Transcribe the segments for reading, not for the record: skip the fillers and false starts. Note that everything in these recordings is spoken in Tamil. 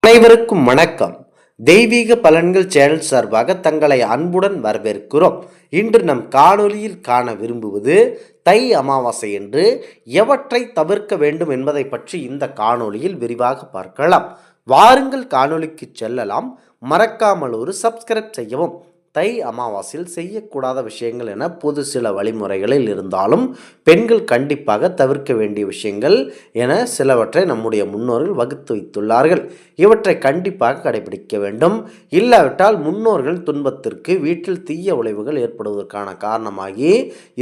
அனைவருக்கும் வணக்கம். தெய்வீக பலன்கள் சேனல் சார்பாக தங்களை அன்புடன் வரவேற்கிறோம். இன்று நம் காணொலியில் காண விரும்புவது தை அமாவாசை என்று எவற்றை தவிர்க்க வேண்டும் என்பதை பற்றி இந்த காணொலியில் விரிவாக பார்க்கலாம். வாருங்கள் காணொலிக்கு செல்லலாம். மறக்காமல் ஒரு சப்ஸ்கிரைப் செய்யவும். தை அமாவாசையில் செய்யக்கூடாத விஷயங்கள் என பொது சில வழிமுறைகளில் இருந்தாலும் பெண்கள் கண்டிப்பாக தவிர்க்க வேண்டிய விஷயங்கள் என சிலவற்றை நம்முடைய முன்னோர்கள் வகுத்து வைத்துள்ளார்கள். இவற்றை கண்டிப்பாக கடைபிடிக்க வேண்டும். இல்லாவிட்டால் முன்னோர்கள் துன்பத்திற்கு வீட்டில் தீய விளைவுகள் ஏற்படுவதற்கான காரணமாகி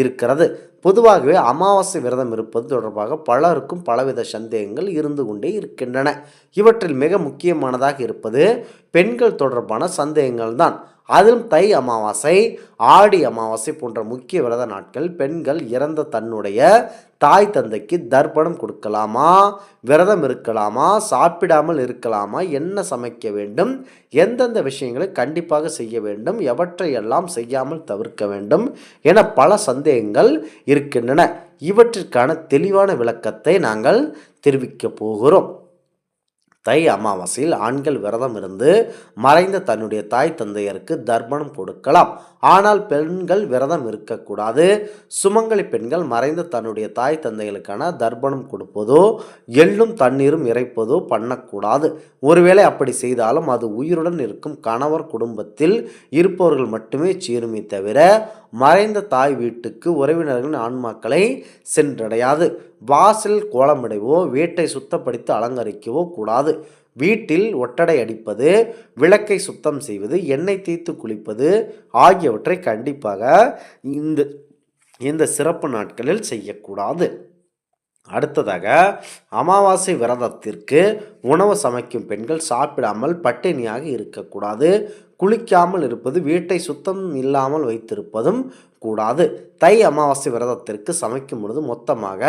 இருக்கிறது. பொதுவாகவே அமாவாசை விரதம் இருப்பது தொடர்பாக பலருக்கும் பலவித சந்தேகங்கள் இருந்து கொண்டே இருக்கின்றன. இவற்றில் மிக முக்கியமானதாக இருப்பது பெண்கள் தொடர்பான சந்தேகங்கள் தான். அதிலும் தை அமாவாசை, ஆடி அமாவாசை போன்ற முக்கிய விரத நாட்கள் பெண்கள் இறந்த தன்னுடைய தாய் தந்தைக்கு தர்ப்பணம் கொடுக்கலாமா, விரதம் இருக்கலாமா, சாப்பிடாமல் இருக்கலாமா, என்ன சமைக்க வேண்டும், எந்தெந்த விஷயங்களை கண்டிப்பாக செய்ய வேண்டும், எவற்றையெல்லாம் செய்யாமல் தவிர்க்க வேண்டும் என பல சந்தேகங்கள் இருக்கின்றன. இவற்றிற்கான தெளிவான விளக்கத்தை நாங்கள் தெரிவிக்கப் போகிறோம். தை அமாவாசையில் ஆண்கள் விரதம் இருந்து மறைந்த தன்னுடைய தாய் தந்தையருக்கு தர்ப்பணம் கொடுக்கலாம். ஆனால் பெண்கள் விரதம் இருக்கக்கூடாது. சுமங்கலி பெண்கள் மறைந்த தன்னுடைய தாய் தந்தைகளுக்கான தர்ப்பணம் கொடுப்பதோ எள்ளும் தண்ணீரும் இறைப்பதோ பண்ணக்கூடாது. ஒருவேளை அப்படி செய்தாலும் அது உயிருடன் இருக்கும் கணவர் குடும்பத்தில் இருப்பவர்கள் மட்டுமே சேருமே தவிர மறைந்த தாய் வீட்டுக்கு உறவினர்களின் ஆன்மாக்களை சென்றடையாது. வாசல் கோலமிடவோ வீட்டை சுத்தப்படுத்தி அலங்கரிக்கவோ கூடாது. வீட்டில் ஒட்டடை அடிப்பது, விளக்கை சுத்தம் செய்வது, எண்ணெய் தேய்த்து குளிப்பது ஆகியவற்றை கண்டிப்பாக இந்த சிறப்பு நாட்களில் செய்யக்கூடாது. அடுத்ததாக, அமாவாசை விரதத்திற்கு உணவு சமைக்கும் பெண்கள் சாப்பிடாமல் பட்டினியாக இருக்கக்கூடாது. குளிக்காமல் இருப்பது, வீட்டை சுத்தம் இல்லாமல் வைத்திருப்பதும் கூடாது. தை அமாவாசை விரதத்திற்கு சமைக்கும் பொழுது மொத்தமாக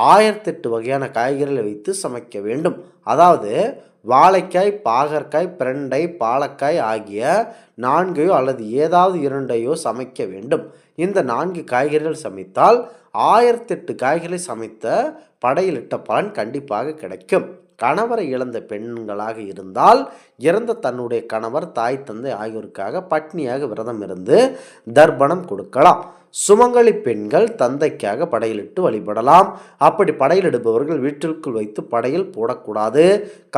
1008 வகையான காய்கறிகளை வைத்து சமைக்க வேண்டும். அதாவது வாழைக்காய், பாகற்காய், பிரண்டை, பாலக்காய் ஆகிய 4 அல்லது ஏதாவது 2 சமைக்க வேண்டும். இந்த 4 காய்கறிகள் சமைத்தால் 1008 காய்கறிகளை சமைத்த படையிலிட்ட பலன் கண்டிப்பாக கிடைக்கும். கணவரை இழந்த பெண்களாக இருந்தால் இறந்த தன்னுடைய கணவர், தாய் தந்தை ஆகியோருக்காக பட்னியாக விரதம் இருந்து தர்ப்பணம் கொடுக்கலாம். சுமங்கலி பெண்கள் தந்தைக்காக படையலிட்டு வழிபடலாம். அப்படி படையலிடுபவர்கள் வீட்டிற்குள் வைத்து படையல் போடக்கூடாது.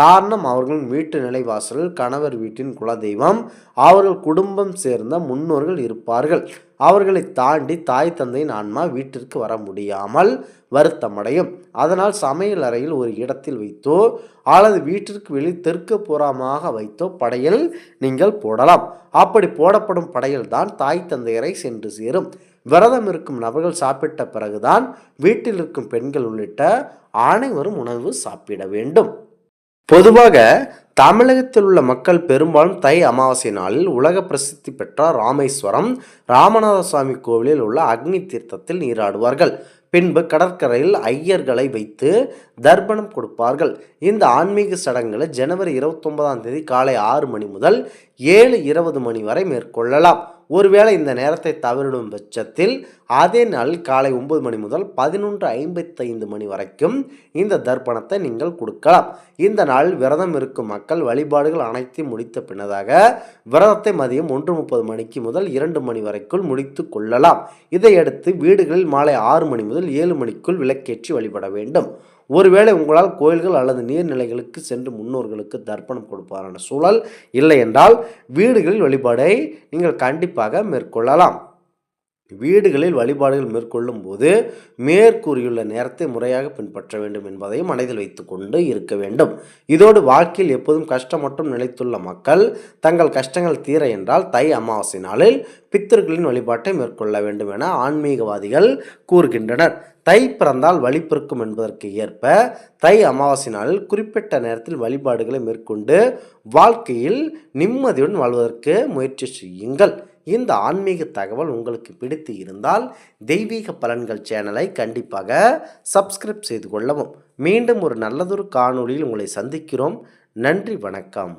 காரணம், அவர்களின் வீட்டு நிலைவாசலில் கணவர் வீட்டின் குலதெய்வம், அவர்கள் குடும்பம் சேர்ந்த முன்னோர்கள் இருப்பார்கள். அவர்களை தாண்டி தாய் தந்தையின் ஆன்மா வீட்டிற்கு வர முடியாமல் வருத்தமடையும். அதனால் சமையல் அறையில் ஒரு இடத்தில் வைத்தோ அல்லது வீட்டிற்கு வெளி தெற்கு புறமாக வைத்தோ படையல் நீங்கள் போடலாம். அப்படி போடப்படும் படையல் தான் தாய் தந்தையரை சென்று சேரும். விரதம் இருக்கும் நபர்கள் சாப்பிட்ட பிறகுதான் வீட்டில் இருக்கும் பெண்கள் உள்ளிட்ட அனைவரும் உணவு சாப்பிட வேண்டும். பொதுவாக தமிழகத்தில் உள்ள மக்கள் பெரும்பாலும் தை அமாவாசை நாளில் உலக பிரசித்தி பெற்ற ராமேஸ்வரம் ராமநாத சுவாமி கோவிலில் உள்ள அக்னி தீர்த்தத்தில் நீராடுவார்கள். பின்பு கடற்கரையில் ஐயர்களை வைத்து தர்ப்பணம் கொடுப்பார்கள். இந்த ஆன்மீக சடங்குகளை ஜனவரி 29 காலை 6 மணி முதல் 7:20 மணி வரை மேற்கொள்ளலாம். ஒருவேளை இந்த நேரத்தை தவறிடும் பட்சத்தில் அதே நாளில் காலை 9 மணி முதல் 11:55 மணி வரைக்கும் இந்த தர்ப்பணத்தை நீங்கள் கொடுக்கலாம். இந்த நாளில் விரதம் இருக்கும் மக்கள் வழிபாடுகள் அனைத்தையும் முடித்த பின்னதாக விரதத்தை மதியம் 1:30 மணிக்கு முதல் 2 மணி வரைக்குள் முடித்து கொள்ளலாம். இதையடுத்து வீடுகளில் மாலை 6 மணி முதல் 7 மணிக்குள் விளக்கேற்றி வழிபட வேண்டும். ஒருவேளை உங்களால் கோயில்கள் அல்லது நீர்நிலைகளுக்கு சென்று முன்னோர்களுக்கு தர்ப்பணம் கொடுப்பாரான சூழல் இல்லை என்றால் வீடுகளில் வழிபாடை நீங்கள் கண்டிப்பாக மேற்கொள்ளலாம். வீடுகளில் வழிபாடுகள் மேற்கொள்ளும் போது மேற்கூறியுள்ள நேரத்தை முறையாக பின்பற்ற வேண்டும் என்பதையும் மனதில் வைத்து கொண்டு இருக்க வேண்டும். இதோடு வாழ்க்கையில் எப்போதும் கஷ்டம் மட்டும் நிலைத்துள்ள மக்கள் தங்கள் கஷ்டங்கள் தீர என்றால் தை அமாவாசை நாளில் பித்தர்களின் வழிபாட்டை மேற்கொள்ள வேண்டும் என ஆன்மீகவாதிகள் கூறுகின்றனர். தை பிறந்தால் வழி பிறக்கும் என்பதற்கு ஏற்ப தை அமாவாசை நாளில் குறிப்பிட்ட நேரத்தில் வழிபாடுகளை மேற்கொண்டு வாழ்க்கையில் நிம்மதியுடன் வாழ்வதற்கு முயற்சி செய்யுங்கள். இந்த ஆன்மீக தகவல் உங்களுக்கு பிடித்து இருந்தால் தெய்வீக பலன்கள் சேனலை கண்டிப்பாக சப்ஸ்கிரைப் செய்து கொள்ளவும். மீண்டும் ஒரு நல்லதொரு காணொளியில் உங்களை சந்திக்கிறோம். நன்றி, வணக்கம்.